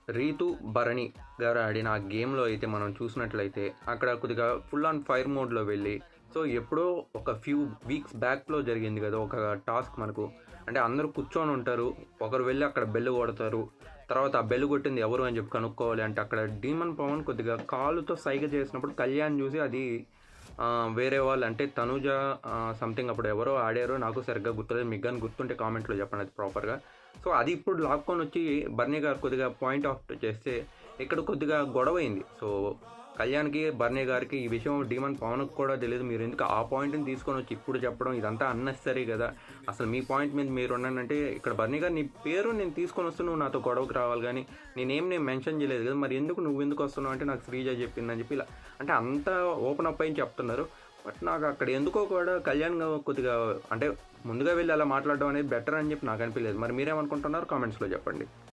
రీతు భరణి గారు ఆడిన ఆ గేమ్‌లో అయితే మనం చూసినట్లయితే, అక్కడ కొద్దిగా ఫుల్ ఆన్ ఫైర్ మోడ్‌లో వెళ్ళి, సో, ఎప్పుడో ఒక ఫ్యూ వీక్స్ బ్యాక్‌లో జరిగింది గదా! ఒక టాస్క్ మనకు. అంటే అందరూ కూర్చొనుంటారు. ఒకరు వెళ్లి అక్కడ బెల్ కొడతారు. తర్వాత ఆ బెల్ కొట్టింది ఎవరు అని చెప్పి కనుక్కోవాలి అంటే, అక్కడ డీమన్ పవన్ కొద్దిగా కాలుతో సైగ చేసినప్పుడు కళ్యాణ్ చూసి అది వేరే వాళ్ళు అంటే తనూజ సంథింగ్ అప్పుడు ఎవరో ఆడారో నాకు సరిగ్గా గుర్తులేదు. మీకు గాని గుర్తుంటే కామెంట్‌లో చెప్పండి అది ప్రాపర్‌గా. సో, అది ఇప్పుడు లాక్కొనొచ్చి బర్నీ గారు కొద్దిగా పాయింట్ ఔట్ చేస్తే, ఇక్కడ కొద్దిగా గొడవైంది. సో, కళ్యాణ్‌కి, బర్నీ గారికి ఈ విషయం డీమన్ పవన్‌కి కూడా తెలీదు. మీరెందుకు ఆ పాయింట్‌ని తీసుకొనొచ్చి ఇప్పుడు చెప్పడం ఇదంతా అన్నెసెసరీ గదా! అసలు మీ పాయింట్ మీద మీరుండండంటే ఇక్కడ బర్నీ గారు నీ పేరు నేను తీసుకొనొస్తే నువ్వు నాతో గొడవకి రావాలి గానీ, నేను మెన్షన్ చేయలేదు గదా! మరి నువ్వెందుకొస్తున్నావు అంటే నాకు శ్రీజ చెప్పిందని చెప్పి ఇలా అంటే అంతా ఓపెన్ అప్ అయ్యి చెప్తున్నారు. బట్ నాకు అక్కడ ఎందుకో కూడా కళ్యాణ్ కొద్దిగా అంటే ముందుగా వెళ్లి అలా మాట్లాడడం అనేది బెటర్ అని చెప్పి నాకు అనిపియలేదు. మరి మీరేమనుకుంటున్నారు? కామెంట్స్‌లో చెప్పండి.